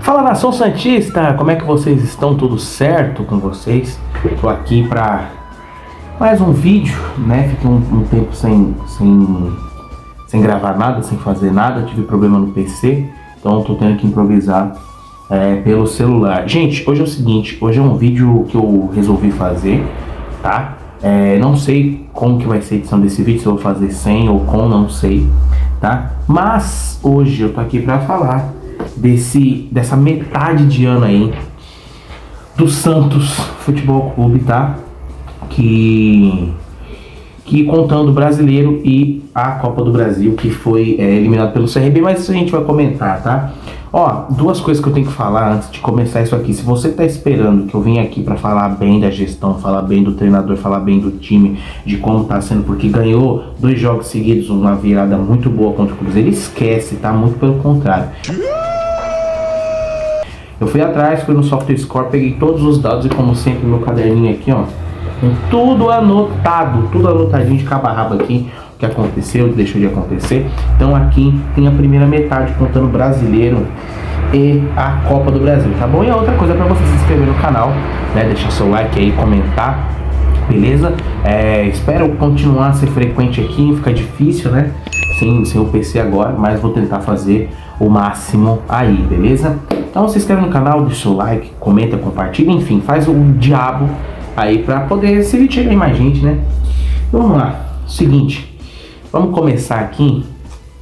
Fala, nação santista, como é que vocês estão? Tudo certo com vocês? Tô aqui para mais um vídeo, né? Fiquei um tempo sem gravar nada, sem fazer nada, tive problema no PC, então tô tendo que improvisar pelo celular. Gente, hoje é o seguinte, hoje é um vídeo que eu resolvi fazer, tá? Não sei como que vai ser a edição desse vídeo, se eu vou fazer sem ou com, não sei, tá? Mas hoje eu tô aqui para falar dessa metade de ano aí do Santos Futebol Clube, tá? Que contando o Brasileiro e a Copa do Brasil, que foi eliminado pelo CRB, mas isso a gente vai comentar, tá? Ó, duas coisas que eu tenho que falar antes de começar isso aqui. Se você tá esperando que eu venha aqui pra falar bem da gestão, falar bem do treinador, falar bem do time, de como tá sendo, porque ganhou 2 jogos seguidos, uma virada muito boa contra o Cruzeiro, esquece, tá? Muito pelo contrário. Eu fui atrás, fui no Software Score, peguei todos os dados e, como sempre, meu caderninho aqui, ó, com tudo anotado, tudo anotadinho de cabo a rabo aqui, o que aconteceu, deixou de acontecer. Então aqui tem a primeira metade contando o Brasileiro e a Copa do Brasil, tá bom? E a outra coisa é pra você se inscrever no canal, né, deixar seu like aí, comentar, beleza? Espero continuar a ser frequente aqui, fica difícil, né, sem o PC agora, mas vou tentar fazer o máximo aí, beleza? Então se inscreve no canal, deixa seu like, comenta, compartilha, enfim, faz o diabo aí pra poder esse vídeo chegar em mais gente, né? Então, vamos lá, seguinte, vamos começar aqui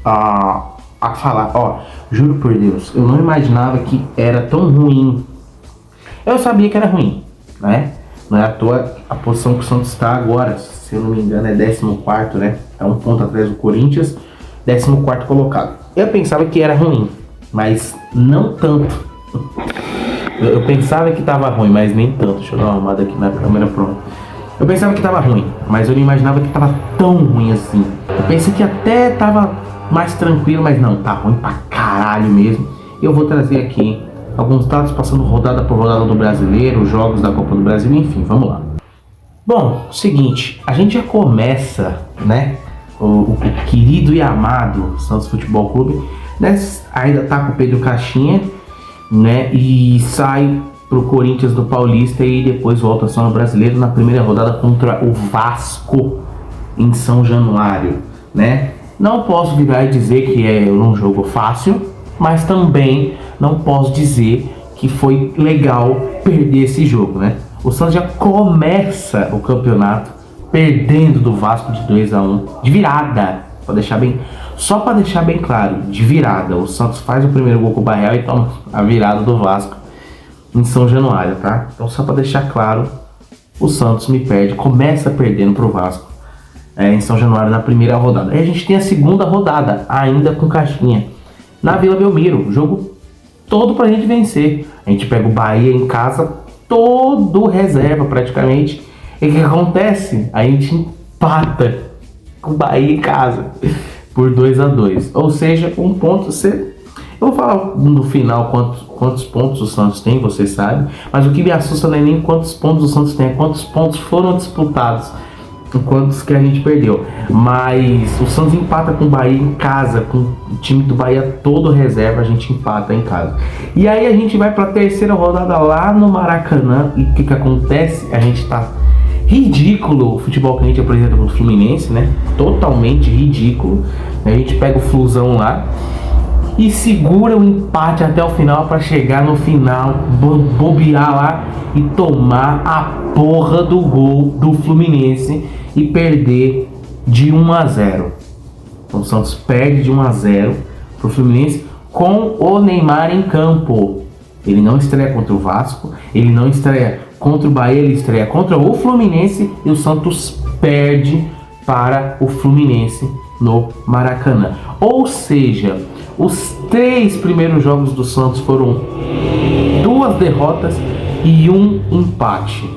a falar, ó, juro por Deus, eu não imaginava que era tão ruim. Eu sabia que era ruim, né? Não é à toa a posição que o Santos está agora, se eu não me engano é 14º, né? É um ponto atrás do Corinthians, 14º colocado. Eu pensava que era ruim, mas não tanto. Eu pensava que tava ruim, mas nem tanto. Deixa eu dar uma arrumada aqui na câmera, pronto. Eu pensava que tava ruim, mas eu não imaginava que tava tão ruim assim. Eu pensei que até tava mais tranquilo, mas não, tá ruim pra caralho mesmo. Eu vou trazer aqui alguns dados, passando rodada por rodada do Brasileiro, jogos da Copa do Brasil, enfim, vamos lá. Bom, seguinte, a gente já começa, né, o querido e amado Santos Futebol Clube, né, ainda tá com o Pedro Caixinha, né, e sai pro Corinthians do Paulista e depois volta só no Brasileiro na primeira rodada contra o Vasco em São Januário, né. Não posso virar e dizer que é um jogo fácil, mas também não posso dizer que foi legal perder esse jogo, né. O Santos já começa o campeonato perdendo do Vasco de 2-1, de virada, só para deixar bem claro, de virada. O Santos faz o primeiro gol com o Barreal e toma a virada do Vasco em São Januário, tá? Então só para deixar claro, o Santos começa perdendo pro Vasco em São Januário na primeira rodada. Aí a gente tem a segunda rodada, ainda com Caixinha, na Vila Belmiro, jogo todo pra gente vencer. A gente pega o Bahia em casa, todo reserva praticamente. E o que acontece? A gente empata com o Bahia em casa por 2-2. Ou seja, um ponto. Eu vou falar no final quantos pontos o Santos tem, você sabe. Mas o que me assusta não é nem quantos pontos o Santos tem, é quantos pontos foram disputados, quantos que a gente perdeu. Mas o Santos empata com o Bahia em casa, com o time do Bahia todo reserva, a gente empata em casa. E aí a gente vai para a terceira rodada lá no Maracanã. E o que acontece? A gente tá ridículo o futebol que a gente apresenta contra o Fluminense, né? Totalmente ridículo. A gente pega o Flusão lá e segura o empate até o final para chegar no final, bobear lá e tomar a porra do gol do Fluminense e perder de 1-0. Então o Santos perde de 1-0 pro Fluminense com o Neymar em campo. Ele não estreia contra o Vasco, ele não estreia contra o Bahia, ele estreia contra o Fluminense e o Santos perde para o Fluminense no Maracanã. Ou seja, os 3 primeiros jogos do Santos foram 2 derrotas e 1 empate.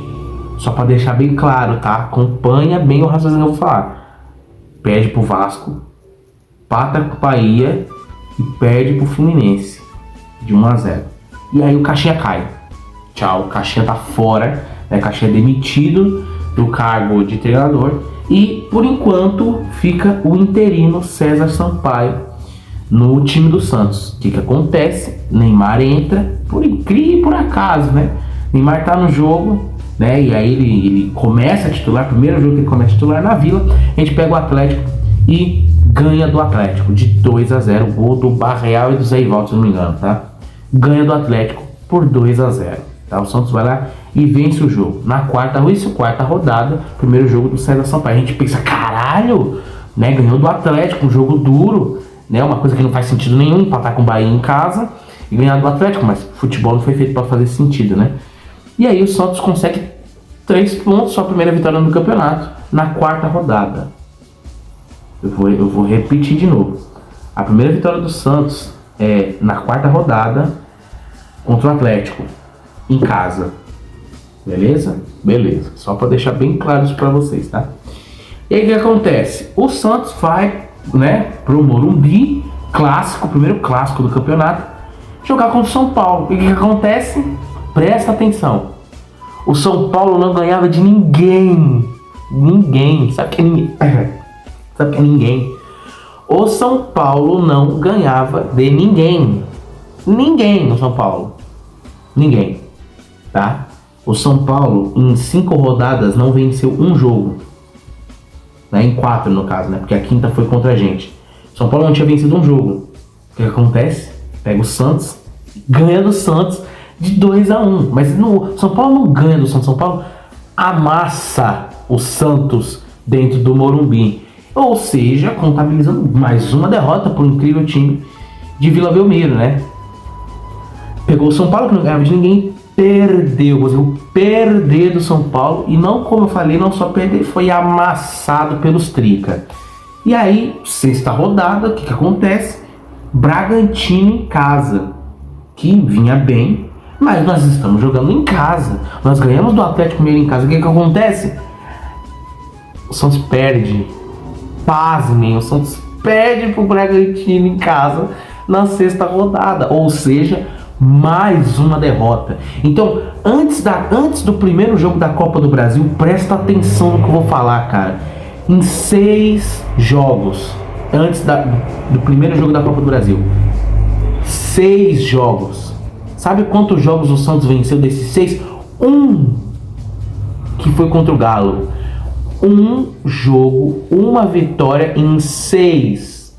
Só para deixar bem claro, tá? Acompanha bem o raciocínio que eu vou falar. Perde pro Vasco, empata com o Bahia e perde pro Fluminense de 1-0. E aí o Caixinha cai. Tchau, o Caixinha tá fora, né? Caixinha é demitido do cargo de treinador. E por enquanto fica o interino César Sampaio, no time do Santos. O que acontece? Neymar entra, por incrível e por acaso, né? Neymar tá no jogo, né? E aí ele começa a titular, primeiro jogo que ele começa a titular na Vila, a gente pega o Atlético e ganha do Atlético de 2-0, gol do Barreal e do Zé Ivaldo, se não me engano, tá? Ganha do Atlético por 2-0, tá? O Santos vai lá e vence o jogo. Na quarta rodada, primeiro jogo do César Sampaio. A gente pensa, caralho, né? Ganhou do Atlético, um jogo duro, né? Uma coisa que não faz sentido nenhum, empatar com o Bahia em casa e ganhar do Atlético, mas futebol não foi feito para fazer sentido, né? E aí o Santos consegue 3 pontos, sua primeira vitória no campeonato, na quarta rodada. Eu vou repetir de novo. A primeira vitória do Santos é na quarta rodada contra o Atlético, em casa. Beleza? Beleza. Só para deixar bem claro isso para vocês, tá? E aí o que acontece? O Santos vai, né, pro Morumbi, clássico, primeiro clássico do campeonato, jogar contra o São Paulo. E o que acontece? Presta atenção. O São Paulo não ganhava de ninguém. Ninguém. Sabe que é ninguém? Sabe que é ninguém? O São Paulo não ganhava de ninguém. Ninguém no São Paulo. Ninguém. Tá? O São Paulo, em 5 rodadas, não venceu um jogo. Né? Em 4, no caso, né? Porque a quinta foi contra a gente. São Paulo não tinha vencido um jogo. O que acontece? Pega o Santos, ganha do Santos de 2-1. Mas no São Paulo não ganha do Santos. São Paulo amassa o Santos dentro do Morumbi. Ou seja, contabilizando mais uma derrota para o incrível time de Vila Belmiro, né? Pegou o São Paulo, que não ganhava de ninguém, perdeu. Conseguiu perder do São Paulo. E não, como eu falei, não só perder, foi amassado pelos Trica. E aí, sexta rodada, o que acontece? Bragantino em casa, que vinha bem, mas nós estamos jogando em casa. Nós ganhamos do Atlético Mineiro em casa. O que acontece? O Santos perde. Pasmem, o Santos perde pro Bragantino em casa na sexta rodada. Ou seja, mais uma derrota. Então, antes do primeiro jogo da Copa do Brasil, presta atenção no que eu vou falar, cara. Em 6 jogos, antes do primeiro jogo da Copa do Brasil, 6 jogos. Sabe quantos jogos o Santos venceu desses 6? Que foi contra o Galo. Um jogo, uma vitória em 6.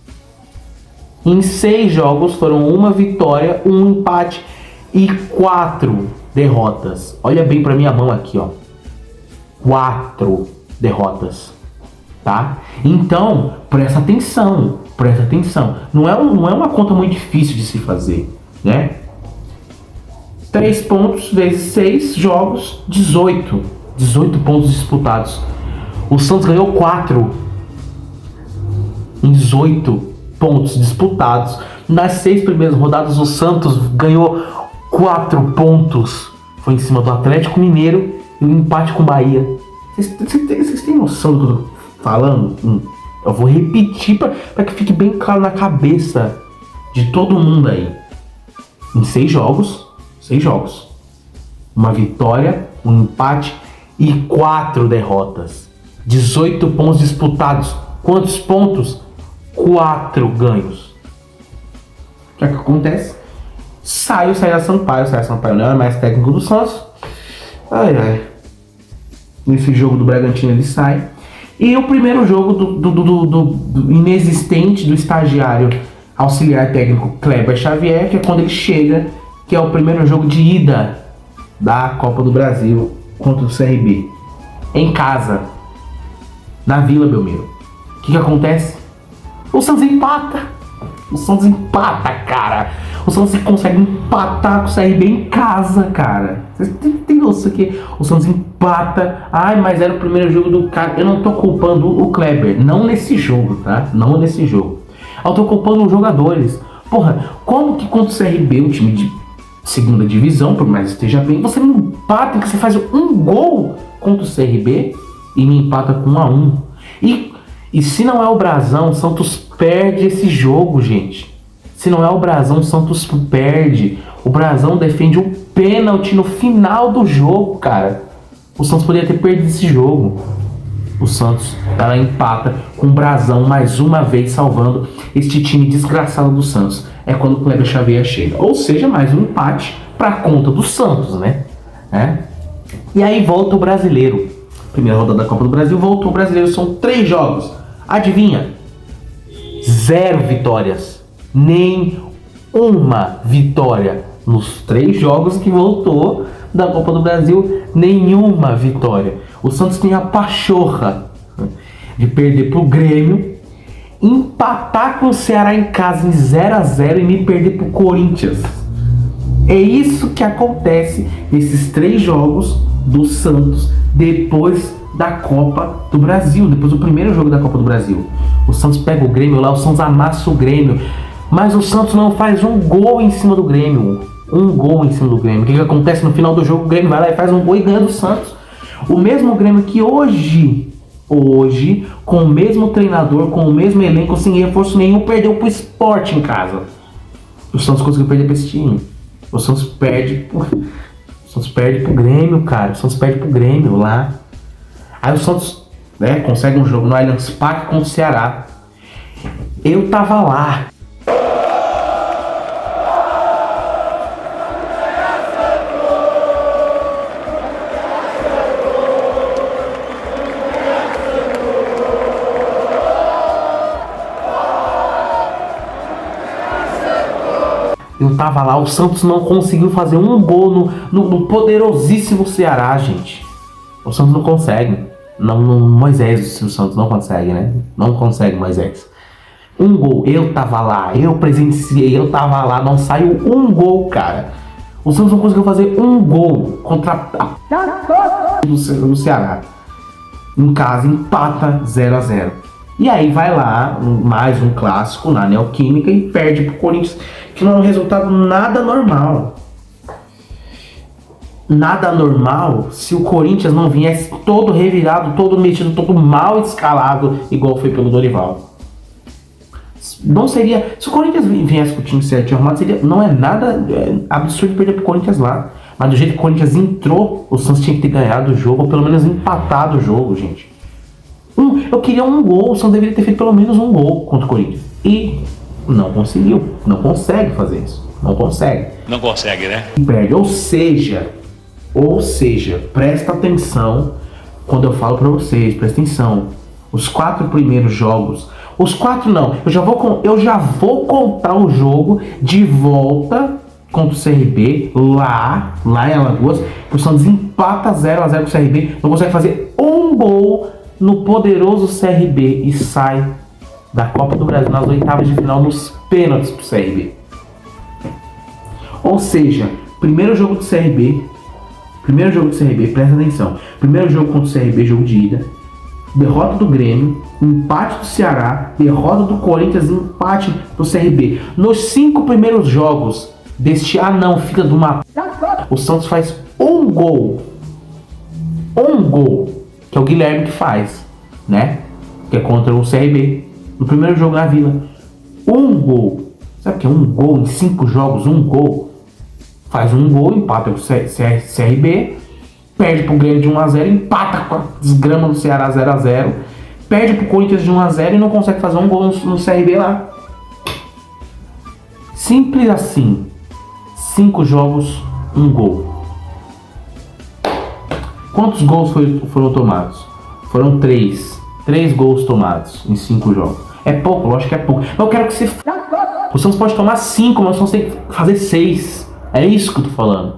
Em 6 jogos foram uma vitória, um empate e 4 derrotas. Olha bem pra minha mão aqui, ó. 4 derrotas, tá? Então, presta atenção, presta atenção. Não é uma conta muito difícil de se fazer, né? 3 pontos vezes 6 jogos, 18 pontos disputados. O Santos ganhou 4 em 18 pontos disputados. Nas 6 primeiras rodadas, o Santos ganhou 4 pontos. Foi em cima do Atlético Mineiro e o empate com o Bahia. Vocês têm noção do que eu tô falando? Eu vou repetir para que fique bem claro na cabeça de todo mundo aí. Em 6 jogos, uma vitória, um empate e 4 derrotas. 18 pontos disputados. Quantos pontos? 4 ganhos. O que é que acontece? Sai o César Sampaio. O César Sampaio não é mais técnico do Santos. Nesse jogo do Bragantino ele sai. E o primeiro jogo do inexistente, do estagiário auxiliar técnico Kleber Xavier, que é quando ele chega, que é o primeiro jogo de ida da Copa do Brasil contra o CRB. Em casa. Na Vila Belmiro. O que acontece? O Santos empata. Cara. O Santos consegue empatar com o CRB em casa, cara. Vocês têm noção que o Santos empata. Ai, mas era o primeiro jogo do cara. Eu não tô culpando o Kleber. Não nesse jogo, tá? Não nesse jogo. Eu tô culpando os jogadores. Porra, como que contra o CRB, um time de segunda divisão, por mais que esteja bem, você me empata, que você faz um gol contra o CRB e me empata com 1-1. E se não é o Brasão, o Santos perde esse jogo, gente. Se não é o Brasão, o Santos perde. O Brasão defende um pênalti no final do jogo, cara. O Santos poderia ter perdido esse jogo. o Santos, ela empata com o Brasão mais uma vez, salvando este time desgraçado do Santos. É quando o Kleber Xavier chega. Ou seja, mais um empate para conta do Santos, né? E aí volta o Brasileiro. Primeira rodada da Copa do Brasil, voltou o Brasileiro. São 3 jogos. Adivinha? 0 vitórias. Nem uma vitória. Nos 3 jogos que voltou da Copa do Brasil, nenhuma vitória. O Santos tem a pachorra de perder pro Grêmio, empatar com o Ceará em casa em 0-0 e me perder pro Corinthians. É isso que acontece nesses 3 jogos do Santos depois da Copa do Brasil, depois do primeiro jogo da Copa do Brasil. O Santos pega o Grêmio lá, o Santos amassa o Grêmio, mas o Santos não faz um gol em cima do Grêmio. Um gol em cima do Grêmio. O que acontece no final do jogo? O Grêmio vai lá e faz um gol e ganha do Santos. O mesmo Grêmio que hoje, com o mesmo treinador, com o mesmo elenco, sem reforço nenhum, perdeu pro Sport em casa. O Santos conseguiu perder pra esse time. O Santos perde pro Grêmio, cara. O Santos perde pro Grêmio lá. Aí o Santos, consegue um jogo no Allianz Parque com o Ceará. Eu tava lá. Eu tava lá, o Santos não conseguiu fazer um gol no poderosíssimo Ceará, gente. O Santos não consegue. Moisés, o Santos não consegue, né? Não consegue, Moisés. Um gol, eu tava lá, eu presenciei, eu tava lá, não saiu um gol, cara. O Santos não conseguiu fazer um gol contra o Ceará. Em casa, empata 0-0. E aí vai lá, mais um clássico na Neoquímica e perde pro Corinthians, que não é um resultado nada normal. Nada normal se o Corinthians não viesse todo revirado, todo metido, todo mal escalado, igual foi pelo Dorival. Não seria... Se o Corinthians viesse com o time certo e arrumado, não é nada absurdo perder pro Corinthians lá. Mas do jeito que o Corinthians entrou, o Santos tinha que ter ganhado o jogo, ou pelo menos empatado o jogo, gente. Eu queria um gol, o Santos deveria ter feito pelo menos um gol contra o Corinthians. E não conseguiu, não consegue fazer isso. Não consegue. Não consegue, né? E perde. Ou seja, presta atenção quando eu falo pra vocês, presta atenção. Os 4 primeiros jogos, os 4 não, eu já vou contar o jogo de volta contra o CRB, lá em Alagoas. O Santos empata 0-0 com o CRB, não consegue fazer um gol no poderoso CRB e sai da Copa do Brasil nas oitavas de final nos pênaltis pro CRB. Ou seja, primeiro jogo do CRB, presta atenção. Primeiro jogo contra o CRB, jogo de ida. Derrota do Grêmio, empate do Ceará, derrota do Corinthians, empate do CRB. Nos 5 primeiros jogos deste filha de uma... O Santos faz um gol, que é o Guilherme que faz, né? Que é contra o CRB, no primeiro jogo na Vila. Um gol. Sabe o que é um gol em 5 jogos? Um gol. Faz um gol, empata com o CRB, perde pro Grêmio de 1-0, empata com a desgrama do Ceará 0-0, perde pro Corinthians de 1-0 e não consegue fazer um gol no CRB lá. Simples assim. 5 jogos, um gol. Quantos gols foram tomados? Foram 3. 3 gols tomados em 5 jogos. É pouco, lógico que é pouco. Mas eu quero que você... O Santos pode tomar 5, mas o Santos tem que fazer 6. É isso que eu tô falando.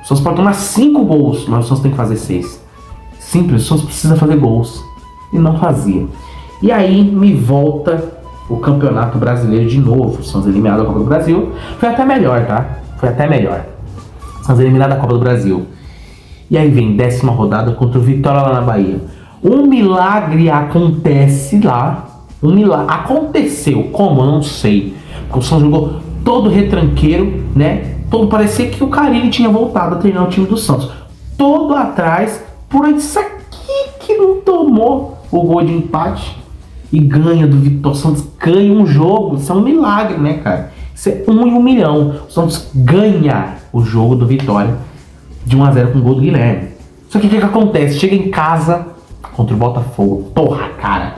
O Santos pode tomar 5 gols, mas o Santos tem que fazer 6. Simples, o Santos precisa fazer gols. E não fazia. E aí me volta o Campeonato Brasileiro de novo. O Santos eliminado da Copa do Brasil. Foi até melhor, tá? Foi até melhor. O Santos eliminado da Copa do Brasil. E aí vem 10ª rodada contra o Vitória lá na Bahia. Um milagre acontece lá. Um milagre. Aconteceu. Como? Eu não sei. Porque o Santos jogou todo retranqueiro, né? Todo parecia que o Carille tinha voltado a treinar o time do Santos. Todo atrás, por isso aqui que não tomou o gol de empate e ganha do Vitória. O Santos ganha um jogo. Isso é um milagre, né, cara? Isso é 1 em 1 milhão. O Santos ganha o jogo do Vitória de 1-0 com o gol do Guilherme. Só que o que acontece? Chega em casa, contra o Botafogo. Porra, cara.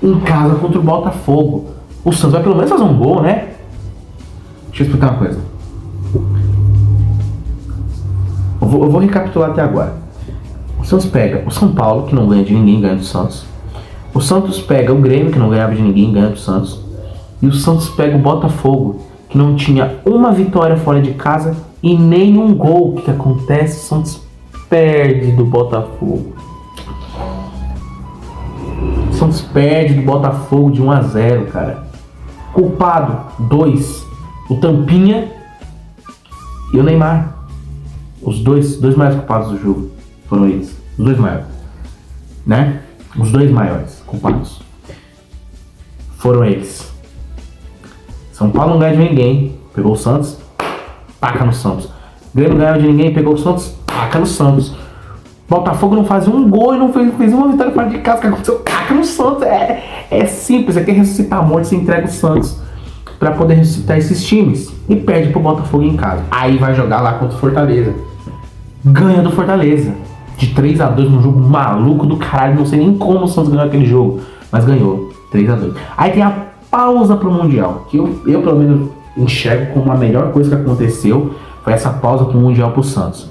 Em casa contra o Botafogo. O Santos vai pelo menos fazer um gol, né? Deixa eu explicar uma coisa. Eu vou recapitular até agora. O Santos pega o São Paulo, que não ganha de ninguém, ganha do Santos. O Santos pega o Grêmio, que não ganhava de ninguém, ganha do Santos. E o Santos pega o Botafogo, que não tinha uma vitória fora de casa e nenhum gol. O que acontece? O Santos perde do Botafogo. O Santos perde do Botafogo de 1-0, cara. Culpado, 2. O Tampinha e o Neymar. Os dois maiores culpados do jogo foram eles. Os dois maiores. Né? Os dois maiores culpados foram eles. São Paulo não ganha de ninguém, pegou o Santos, taca no Santos. Grêmio não ganhava de ninguém, pegou o Santos, taca no Santos. Botafogo não fazia um gol e não fez uma vitória fora de casa, que aconteceu, taca no Santos. É simples, você quer ressuscitar a morte, você entrega o Santos pra poder ressuscitar esses times. E perde pro Botafogo em casa. Aí vai jogar lá contra o Fortaleza. Ganha do Fortaleza. De 3-2 num jogo maluco do caralho. Não sei nem como o Santos ganhou aquele jogo. Mas ganhou. 3-2. Aí tem a pausa pro Mundial. Que eu pelo menos enxergo como a melhor coisa que aconteceu. Foi essa pausa pro Mundial pro Santos.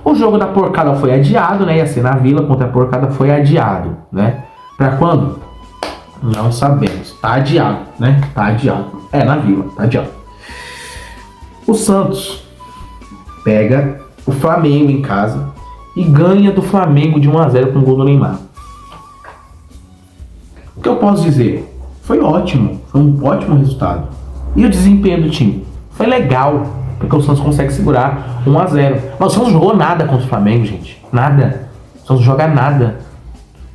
O jogo da porcada foi adiado, né? Ia ser na Vila contra a porcada, foi adiado, né? Pra quando? Não sabemos. Tá adiado, né? Tá adiado. É, na Vila. Tá adiado. O Santos pega o Flamengo em casa e ganha do Flamengo de 1-0 com o gol do Neymar. O que eu posso dizer? Foi ótimo. Foi um ótimo resultado. E o desempenho do time? Foi legal. Porque o Santos consegue segurar 1-0. Mas o Santos jogou nada contra o Flamengo, gente. Nada. O Santos joga nada.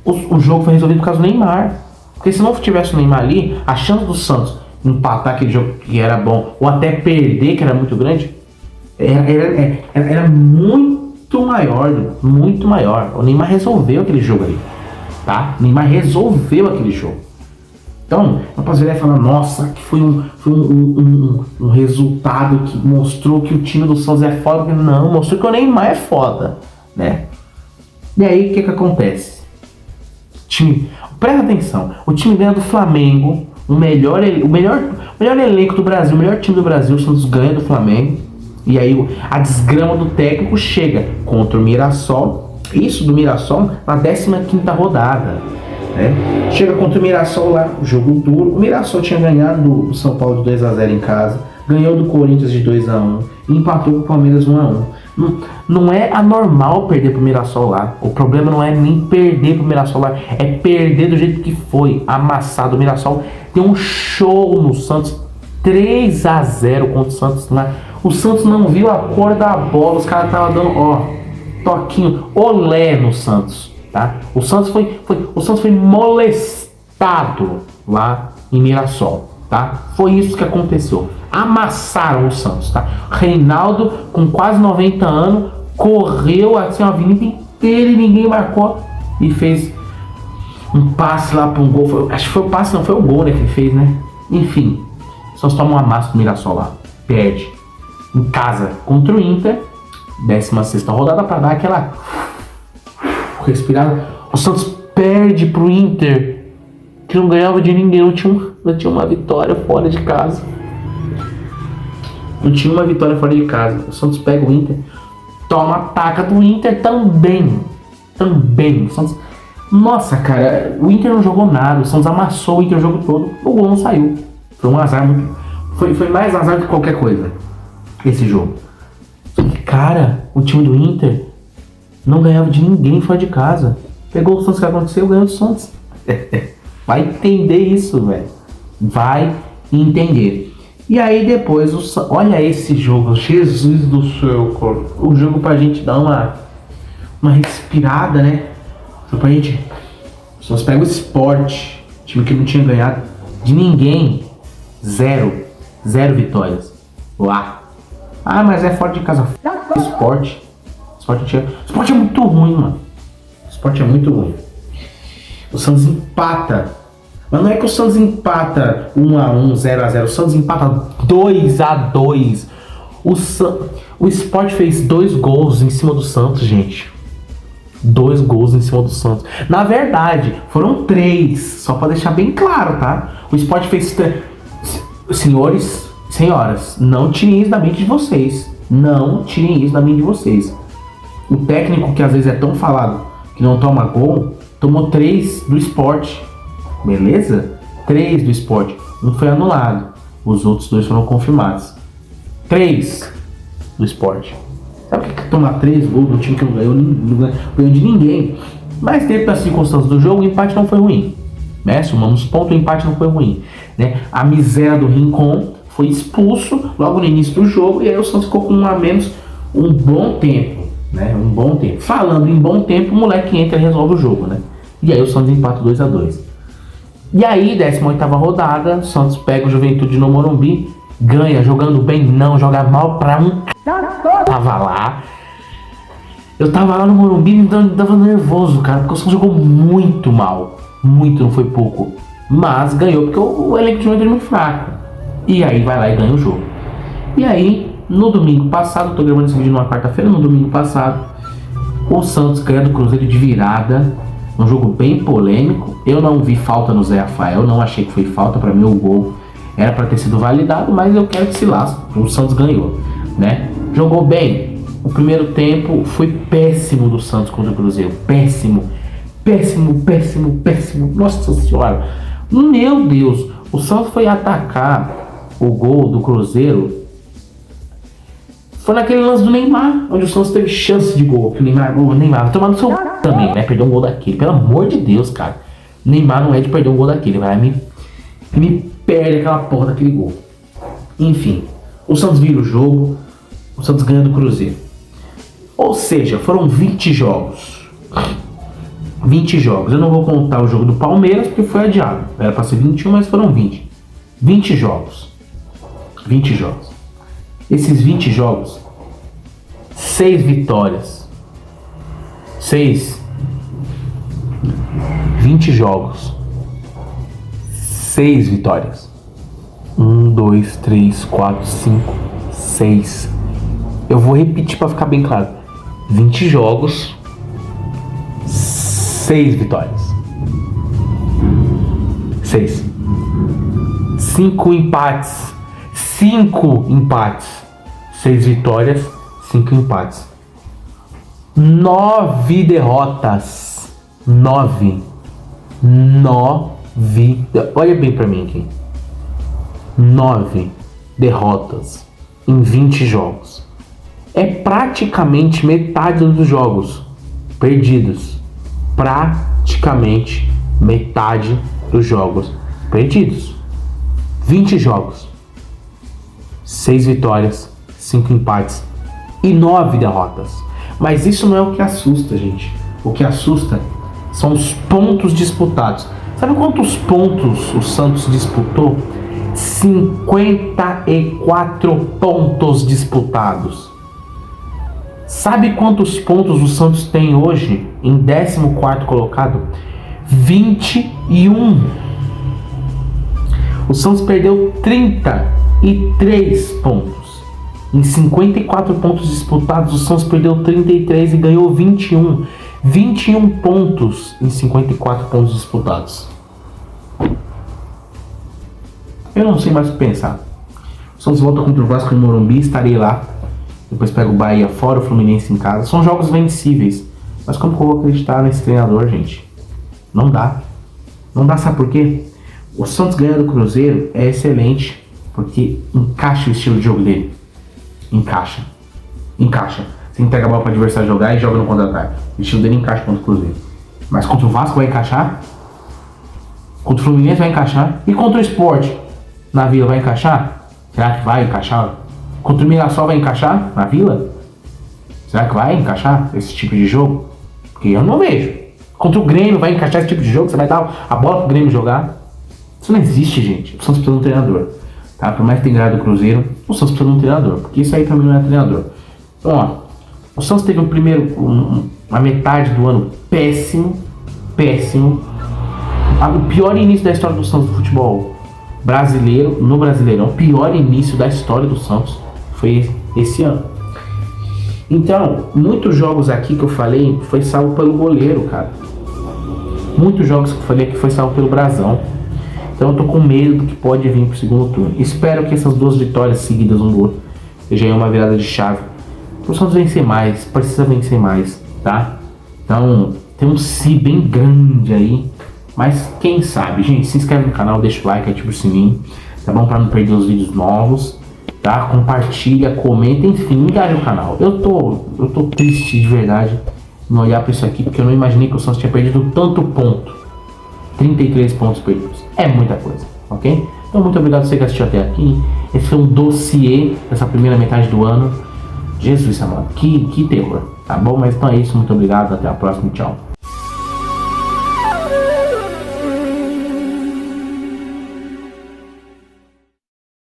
O jogo foi resolvido por causa do Neymar. Porque se não tivesse o Neymar ali, a chance do Santos empatar aquele jogo que era bom, ou até perder, que era muito grande, era muito maior, muito maior. O Neymar resolveu aquele jogo ali, tá? O Neymar resolveu aquele jogo. Então, eu posso virar e falar, nossa, que foi um resultado que mostrou que o time do Santos é foda. Não, mostrou que o Neymar é foda, né? E aí, o que acontece? Presta atenção, o time ganha do Flamengo, o melhor elenco do Brasil, o melhor time do Brasil, o Santos ganha do Flamengo. E aí a desgrama do técnico chega contra o Mirassol, isso do Mirassol na 15ª rodada, né? Chega contra o Mirassol lá, jogo duro. O Mirassol tinha ganhado do São Paulo de 2-0 em casa, ganhou do Corinthians de 2-1 e empatou com o Palmeiras 1-1. Não é anormal perder pro Mirassol lá. O problema não é nem perder pro Mirassol lá, é perder do jeito que foi, amassado. O Mirassol tem um show no Santos, 3-0 contra o Santos lá. O Santos não viu a cor da bola, os caras estavam dando, toquinho, olé no Santos, tá? O Santos foi molestado lá em Mirassol, tá? Foi isso que aconteceu. Amassaram o Santos, tá? Reinaldo, com quase 90 anos, correu assim a avenida inteira e ninguém marcou. E fez um passe lá para um gol. Acho que foi o passe, não foi o gol, né, que ele fez, né? Enfim, o Santos toma um amasso do Mirassol lá. Perde. Em casa contra o Inter, 16ª rodada, para dar aquela respirada. O Santos perde pro Inter, que não ganhava de ninguém, não tinha uma vitória fora de casa. Não tinha uma vitória fora de casa. O Santos pega o Inter, toma a taca do Inter também. O Santos... Nossa, cara, o Inter não jogou nada. O Santos amassou o Inter o jogo todo. O gol não saiu. Foi um azar muito... Foi mais azar do que qualquer coisa esse jogo. Só que, cara, o time do Inter não ganhava de ninguém fora de casa. Pegou o Santos, o que aconteceu? Ganhou do Santos. Vai entender isso, velho. Vai entender. E aí depois, olha esse jogo, Jesus do céu, cara. O jogo pra gente dar uma respirada, né? Pra gente... Só pega o Sport, time que não tinha ganhado de ninguém. Zero vitórias lá. Ah, mas é fora de casa. Sport é muito ruim, mano. Sport é muito ruim. O Santos empata. Mas não é que o Santos empata 1-1, 0-0. O Santos empata 2-2. O Sport fez 2 gols em cima do Santos, gente. 2 gols em cima do Santos. Na verdade, foram 3, só pra deixar bem claro, tá? O Sport fez... Senhores, senhoras, não tirem isso da mente de vocês. Não tirem isso da mente de vocês. O técnico que às vezes é tão falado que não toma gol, tomou 3 do Sport. Beleza? 3 do Sport. Um foi anulado. Os outros 2 foram confirmados. 3 do Sport. Sabe o que é tomar 3 gols do time que não ganhou de ninguém? Mas dentro das circunstâncias do jogo, o empate não foi ruim. Né? Somamos ponto, o empate não foi ruim. Né? A miséria do Rincon foi expulso logo no início do jogo e aí o Santos ficou com 1 a menos um bom tempo. Né? Um bom tempo. Falando em bom tempo, o moleque entra e resolve o jogo. Né? E aí o Santos empata 2 a 2. E aí, 18ª rodada, o Santos pega o Juventude no Morumbi, ganha, jogando bem, não, joga mal pra um tava lá. Eu tava lá no Morumbi e me dava nervoso, cara, porque o Santos jogou muito mal. Muito, não foi pouco. Mas ganhou porque o elenco de Juventude é muito fraco. E aí vai lá e ganha o jogo. E aí, no domingo passado, eu tô gravando esse vídeo numa quarta-feira, no domingo passado, o Santos ganha do Cruzeiro de virada. Um jogo bem polêmico. Eu não vi falta no Zé Rafael, não achei que foi falta. Pra mim o gol era pra ter sido validado, mas eu quero que se lasque. O Santos ganhou, né? Jogou bem. O primeiro tempo foi péssimo do Santos contra o Cruzeiro. Péssimo. Péssimo, péssimo, péssimo. Nossa senhora. Meu Deus. O Santos foi atacar o gol do Cruzeiro. Foi naquele lance do Neymar, onde o Santos teve chance de gol. Que o Neymar vai tomar no seu também, né? Perdeu um gol daquele. Pelo amor de Deus, cara. Neymar não é de perder um gol daquele. Vai me perde aquela porra daquele gol. Enfim, o Santos vira o jogo. O Santos ganha do Cruzeiro. Ou seja, foram 20 jogos. 20 jogos. Eu não vou contar o jogo do Palmeiras porque foi adiado. Era pra ser 21, mas foram 20. 20 jogos. 20 jogos. Esses 20 jogos, 6 vitórias. 20 jogos, 6 vitórias. 1, 2, 3, 4, 5, 6. Eu vou repetir para ficar bem claro. 20 jogos, 6 vitórias. 6. 5 empates. 5 empates, 6 vitórias, 5 empates. 9 derrotas. 9. Olha bem pra mim aqui. 9 derrotas em 20 jogos. É praticamente metade dos jogos perdidos. Praticamente metade dos jogos perdidos. 20 jogos. 6 vitórias, 5 empates e 9 derrotas. Mas isso não é o que assusta, gente. O que assusta são os pontos disputados. Sabe quantos pontos o Santos disputou? 54 pontos disputados. Sabe quantos pontos o Santos tem hoje em 14º colocado? 21. O Santos perdeu 33 pontos. Em 54 pontos disputados, o Santos perdeu 33 e ganhou 21. 21 pontos em 54 pontos disputados. Eu não sei mais o que pensar. O Santos volta contra o Vasco no Morumbi, estarei lá. Depois pega o Bahia fora, o Fluminense em casa. São jogos vencíveis. Mas como que eu vou acreditar nesse treinador, gente? Não dá. Não dá, sabe por quê? O Santos ganhando do Cruzeiro é excelente, porque encaixa o estilo de jogo dele. Encaixa. Você entrega a bola para o adversário jogar e joga no contra-ataque. O estilo dele encaixa contra o Cruzeiro. Mas contra o Vasco vai encaixar? Contra o Fluminense vai encaixar? E contra o Sport na Vila vai encaixar? Será que vai encaixar? Contra o Mirassol vai encaixar na Vila? Será que vai encaixar esse tipo de jogo? Porque eu não vejo. Contra o Grêmio vai encaixar esse tipo de jogo? Você vai dar a bola pro Grêmio jogar? Isso não existe, gente. O Santos precisa de um treinador. Tá? Por mais que tenha ganhado do Cruzeiro, o Santos precisa de um treinador. Porque isso aí também não é treinador. Então, ó. O Santos teve uma metade do ano péssimo. O pior início da história do Santos do futebol brasileiro, no Brasileirão. O pior início da história do Santos foi esse ano. Então, muitos jogos aqui que eu falei foi salvo pelo goleiro, cara. Muitos jogos que eu falei que foi salvo pelo Brasão. Então eu tô com medo do que pode vir pro segundo turno. Espero que essas 2 vitórias seguidas um do outro seja aí uma virada de chave. O Santos vencer mais, precisa vencer mais, tá? Então tem um si bem grande aí. Mas quem sabe, gente, se inscreve no canal, deixa o like, ativa o sininho, tá bom? Pra não perder os vídeos novos, tá? Compartilha, comenta, enfim, engaja o canal. Eu tô triste de verdade em olhar pra isso aqui, porque eu não imaginei que o Santos tinha perdido tanto ponto. 33 pontos perdidos. É muita coisa, ok? Então muito obrigado por você que assistiu até aqui. Esse foi um dossiê dessa primeira metade do ano. Jesus amado, que terror, tá bom? Mas então é isso, muito obrigado, até a próxima, tchau.